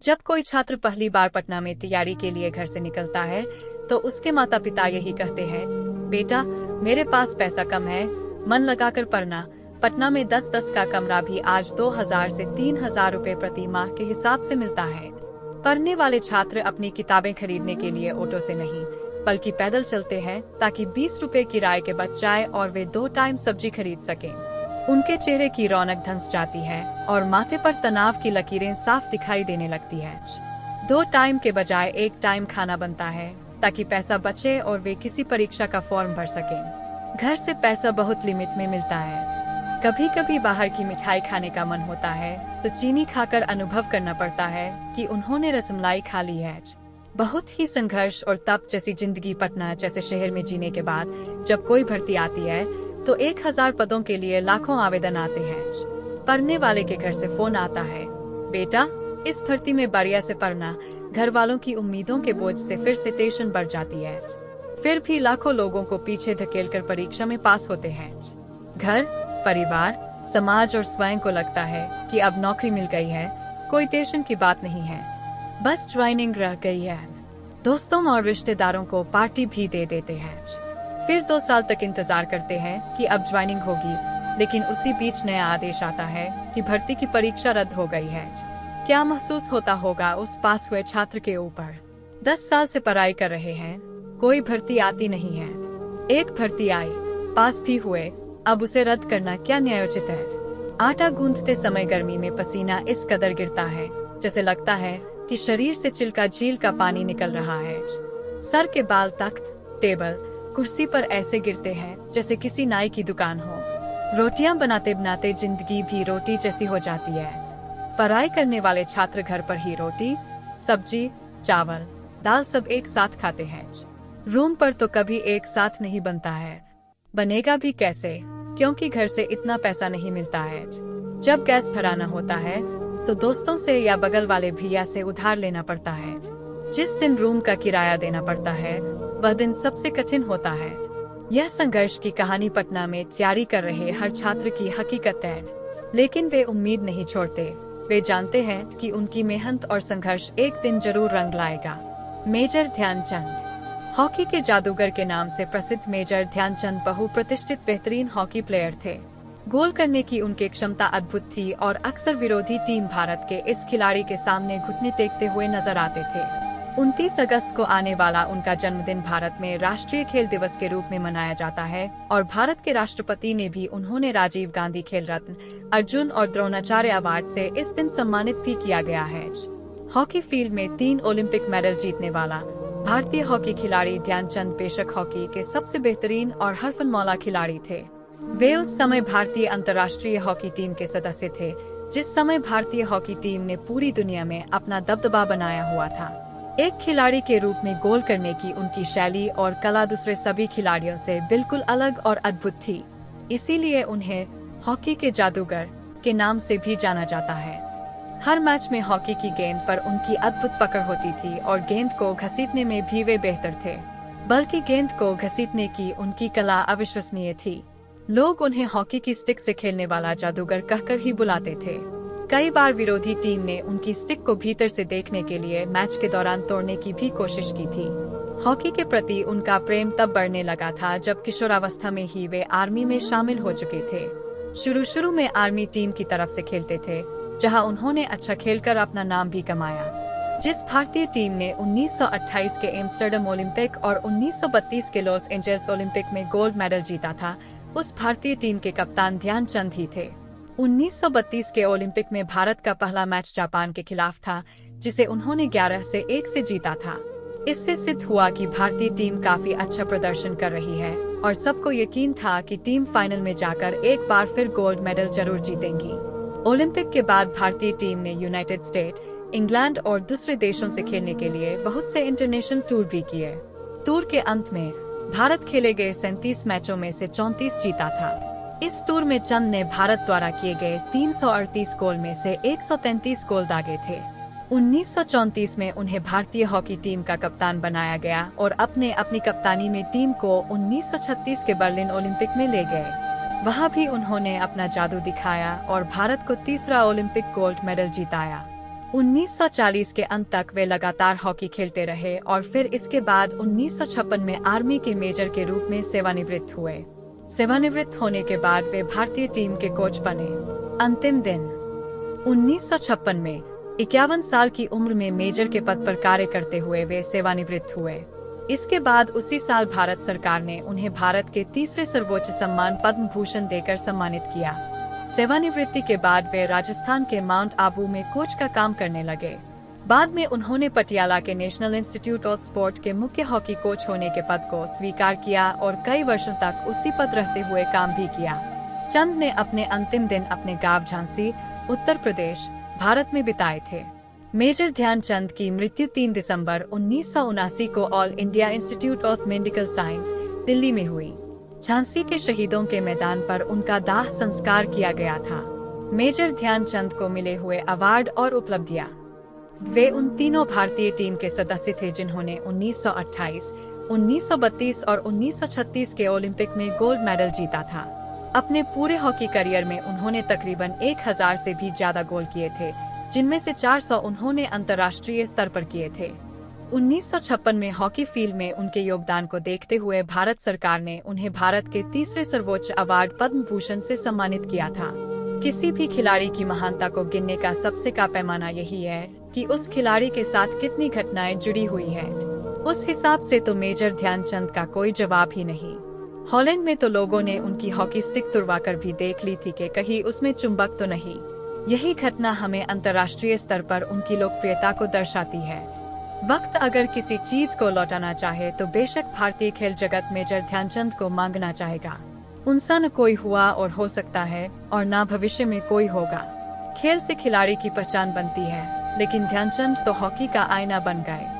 जब कोई छात्र पहली बार पटना में तैयारी के लिए घर से निकलता है तो उसके माता पिता यही कहते हैं, बेटा मेरे पास पैसा कम है, मन लगाकर पढ़ना। पटना में 10-10 का कमरा भी आज 2000 से 3000 रुपए प्रति माह के हिसाब से मिलता है। पढ़ने वाले छात्र अपनी किताबें खरीदने के लिए ऑटो से नहीं बल्कि पैदल चलते हैं ताकि 20 रुपए किराए के बच जाए और वे 2 टाइम सब्जी खरीद सकें। उनके चेहरे की रौनक धंस जाती है और माथे पर तनाव की लकीरें साफ दिखाई देने लगती है। 2 टाइम के बजाय 1 टाइम खाना बनता है ताकि पैसा बचे और वे किसी परीक्षा का फॉर्म भर सकें। घर से पैसा बहुत लिमिट में मिलता है। कभी कभी बाहर की मिठाई खाने का मन होता है तो चीनी खाकर अनुभव करना पड़ता है कि उन्होंने रसमलाई खा ली है। बहुत ही संघर्ष और तप जैसी जिंदगी पटना जैसे शहर में जीने के बाद जब कोई भर्ती आती है तो 1000 पदों के लिए लाखों आवेदन आते हैं। पढ़ने वाले के घर से फोन आता है, बेटा इस भर्ती में बढ़िया से पढ़ना। घर वालों की उम्मीदों के बोझ से फिर से टेंशन बढ़ जाती है। फिर भी लाखों लोगों को पीछे धकेलकर परीक्षा में पास होते हैं। घर, परिवार, समाज और स्वयं को लगता है कि अब नौकरी मिल गई है, कोई टेंशन की बात नहीं है, बस ज्वाइनिंग रह गई है। दोस्तों और रिश्तेदारों को पार्टी भी दे देते हैं। फिर 2 साल तक इंतजार करते हैं कि अब ज्वाइनिंग होगी, लेकिन उसी बीच नया आदेश आता है कि भर्ती की परीक्षा रद्द हो गई है। क्या महसूस होता होगा उस पास हुए छात्र के ऊपर। 10 साल से पढ़ाई कर रहे हैं, कोई भर्ती आती नहीं है। एक भर्ती आई, पास भी हुए, अब उसे रद्द करना क्या न्यायोचित है। आटा गूंथते समय गर्मी में पसीना इस कदर गिरता है जैसे लगता है कि शरीर से चिल्का झील का पानी निकल रहा है। सर के बाल तख्त, टेबल, कुर्सी पर ऐसे गिरते हैं जैसे किसी नाई की दुकान हो। रोटियां बनाते बनाते जिंदगी भी रोटी जैसी हो जाती है। पढ़ाई करने वाले छात्र घर पर ही रोटी, सब्जी, चावल, दाल सब एक साथ खाते हैं। रूम पर तो कभी एक साथ नहीं बनता है। बनेगा भी कैसे, क्योंकि घर से इतना पैसा नहीं मिलता है। जब गैस भराना होता है तो दोस्तों से या बगल वाले भैया से उधार लेना पड़ता है। जिस दिन रूम का किराया देना पड़ता है वह दिन सबसे कठिन होता है। यह संघर्ष की कहानी पटना में तैयारी कर रहे हर छात्र की हकीकत है, लेकिन वे उम्मीद नहीं छोड़ते। वे जानते हैं कि उनकी मेहनत और संघर्ष एक दिन जरूर रंग लाएगा। मेजर ध्यानचंद हॉकी के जादूगर के नाम से प्रसिद्ध मेजर ध्यानचंद बहुप्रतिष्ठित बेहतरीन हॉकी प्लेयर थे। गोल करने की उनकी क्षमता अद्भुत थी और अक्सर विरोधी टीम भारत के इस खिलाड़ी के सामने घुटने टेकते हुए नजर आते थे। 29 अगस्त को आने वाला उनका जन्मदिन भारत में राष्ट्रीय खेल दिवस के रूप में मनाया जाता है और भारत के राष्ट्रपति ने भी उन्होंने राजीव गांधी खेल रत्न, अर्जुन और द्रोणाचार्य अवार्ड से इस दिन सम्मानित भी किया गया है। हॉकी फील्ड में 3 ओलंपिक मेडल जीतने वाला भारतीय हॉकी खिलाड़ी ध्यानचंद बेशक हॉकी के सबसे बेहतरीन और हरफनमौला खिलाड़ी थे। वे उस समय भारतीय अंतर्राष्ट्रीय हॉकी टीम के सदस्य थे जिस समय भारतीय हॉकी टीम ने पूरी दुनिया में अपना दबदबा बनाया हुआ था। एक खिलाड़ी के रूप में गोल करने की उनकी शैली और कला दूसरे सभी खिलाड़ियों से बिल्कुल अलग और अद्भुत थी। इसीलिए उन्हें हॉकी के जादूगर के नाम से भी जाना जाता है। हर मैच में हॉकी की गेंद पर उनकी अद्भुत पकड़ होती थी और गेंद को घसीटने में भी वे बेहतर थे, बल्कि गेंद को घसीटने की उनकी कला अविश्वसनीय थी। लोग उन्हें हॉकी की स्टिक से खेलने वाला जादूगर कहकर ही बुलाते थे। कई बार विरोधी टीम ने उनकी स्टिक को भीतर से देखने के लिए मैच के दौरान तोड़ने की भी कोशिश की थी। हॉकी के प्रति उनका प्रेम तब बढ़ने लगा था जब किशोरावस्था में ही वे आर्मी में शामिल हो चुके थे। शुरू में आर्मी टीम की तरफ से खेलते थे, जहां उन्होंने अच्छा खेलकर अपना नाम भी कमाया। जिस भारतीय टीम ने 1928 के एम्स्टर्डम ओलंपिक और 1932 के लॉस एंजल्स ओलंपिक में गोल्ड मेडल जीता था, उस भारतीय टीम के कप्तान ध्यानचंद ही थे। 1932 के ओलंपिक में भारत का पहला मैच जापान के खिलाफ था, जिसे उन्होंने 11 से 1 से जीता था। इससे सिद्ध हुआ कि भारतीय टीम काफी अच्छा प्रदर्शन कर रही है और सबको यकीन था कि टीम फाइनल में जाकर एक बार फिर गोल्ड मेडल जरूर जीतेंगी। ओलंपिक के बाद भारतीय टीम ने यूनाइटेड स्टेट, इंग्लैंड और दूसरे देशों से खेलने के लिए बहुत से इंटरनेशनल टूर भी किए। टूर के अंत में भारत खेले गए 37 मैचों में से 34 जीता था। इस टूर में चंद ने भारत द्वारा किए गए 338 गोल में से 133 गोल दागे थे। 1934 में उन्हें भारतीय हॉकी टीम का कप्तान बनाया गया और अपनी कप्तानी में टीम को 1936 के बर्लिन ओलंपिक में ले गए। वहां भी उन्होंने अपना जादू दिखाया और भारत को तीसरा ओलंपिक गोल्ड मेडल जिताया। 1940 के अंत तक वे लगातार हॉकी खेलते रहे और फिर इसके बाद 1956 में आर्मी के मेजर के रूप में सेवानिवृत्त हुए। सेवानिवृत्त होने के बाद वे भारतीय टीम के कोच बने। अंतिम दिन 1956 में 51 साल की उम्र में मेजर के पद पर कार्य करते हुए वे सेवानिवृत्त हुए। इसके बाद उसी साल भारत सरकार ने उन्हें भारत के तीसरे सर्वोच्च सम्मान पद्म भूषण देकर सम्मानित किया। सेवानिवृत्ति के बाद वे राजस्थान के माउंट आबू में कोच का काम करने लगे। बाद में उन्होंने पटियाला के नेशनल इंस्टीट्यूट ऑफ स्पोर्ट के मुख्य हॉकी कोच होने के पद को स्वीकार किया और कई वर्षों तक उसी पद रहते हुए काम भी किया। चंद ने अपने अंतिम दिन अपने गांव झांसी, उत्तर प्रदेश, भारत में बिताए थे। मेजर ध्यानचंद की मृत्यु 3 दिसंबर 1979 को all India institute of medical science, Delhi में हुई। झांसी के शहीदों के मैदान पर उनका दाह संस्कार किया गया था। मेजर ध्यानचंद को मिले हुए अवार्ड और उपलब्धियां। वे उन तीनों भारतीय टीम के सदस्य थे जिन्होंने 1928, 1932 और 1936 के ओलंपिक में गोल्ड मेडल जीता था। अपने पूरे हॉकी करियर में उन्होंने तकरीबन 1000 से भी ज्यादा गोल किए थे, जिनमें से 400 उन्होंने अंतर्राष्ट्रीय स्तर पर किए थे। 1956 में हॉकी फील्ड में उनके योगदान को देखते हुए भारत सरकार ने उन्हें भारत के तीसरे सर्वोच्च अवार्ड पद्म भूषण से सम्मानित किया था। किसी भी खिलाड़ी की महानता को गिनने का सबसे का पैमाना यही है कि उस खिलाड़ी के साथ कितनी घटनाएं जुड़ी हुई है। उस हिसाब से तो मेजर ध्यानचंद का कोई जवाब ही नहीं। हॉलैंड में तो लोगों ने उनकी हॉकी स्टिक तुड़वाकर भी देख ली थी कि कहीं उसमें चुंबक तो नहीं। यही घटना हमें अंतर्राष्ट्रीय स्तर पर उनकी लोकप्रियता को दर्शाती है। वक्त अगर किसी चीज को लौटाना चाहे तो बेशक भारतीय खेल जगत मेजर ध्यानचंद को मांगना चाहेगा। उनसा न कोई हुआ और हो सकता है और न भविष्य में कोई होगा। खेल से खिलाड़ी की पहचान बनती है, लेकिन ध्यानचंद तो हॉकी का आईना बन गए।